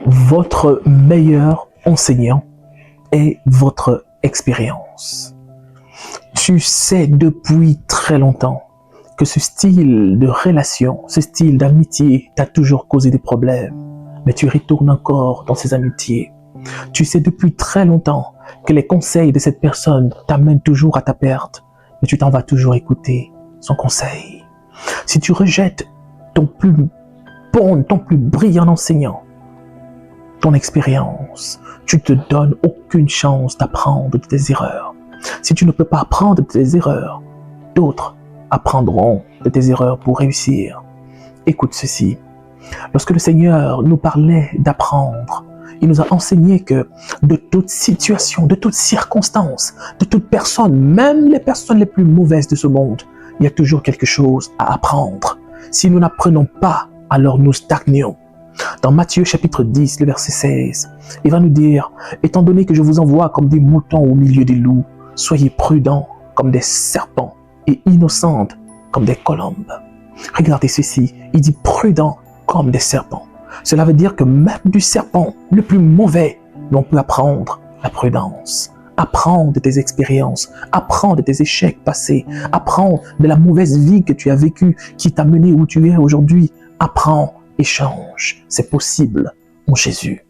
votre meilleur enseignant est votre expérience. Tu sais depuis très longtemps que ce style de relation, ce style d'amitié t'a toujours causé des problèmes, mais tu retournes encore dans ces amitiés. Tu sais depuis très longtemps que les conseils de cette personne t'amènent toujours à ta perte, mais tu t'en vas toujours écouter son conseil. Si tu rejettes ton plus bon, ton plus brillant enseignant, ton expérience, tu te donnes aucune chance d'apprendre de tes erreurs. Si tu ne peux pas apprendre de tes erreurs, d'autres apprendront de tes erreurs pour réussir. Écoute ceci. Lorsque le Seigneur nous parlait d'apprendre, il nous a enseigné que de toute situation, de toute circonstance, de toute personne, même les personnes les plus mauvaises de ce monde, il y a toujours quelque chose à apprendre. Si nous n'apprenons pas, alors nous stagnons. Dans Matthieu chapitre 10, le verset 16, il va nous dire, étant donné que je vous envoie comme des moutons au milieu des loups, soyez prudents comme des serpents et innocentes comme des colombes. Regardez ceci, il dit prudents comme des serpents. Cela veut dire que même du serpent le plus mauvais, l'on peut apprendre la prudence. Apprends de tes expériences, apprends de tes échecs passés, apprends de la mauvaise vie que tu as vécue qui t'a mené où tu es aujourd'hui. Apprends et change. C'est possible en Jésus.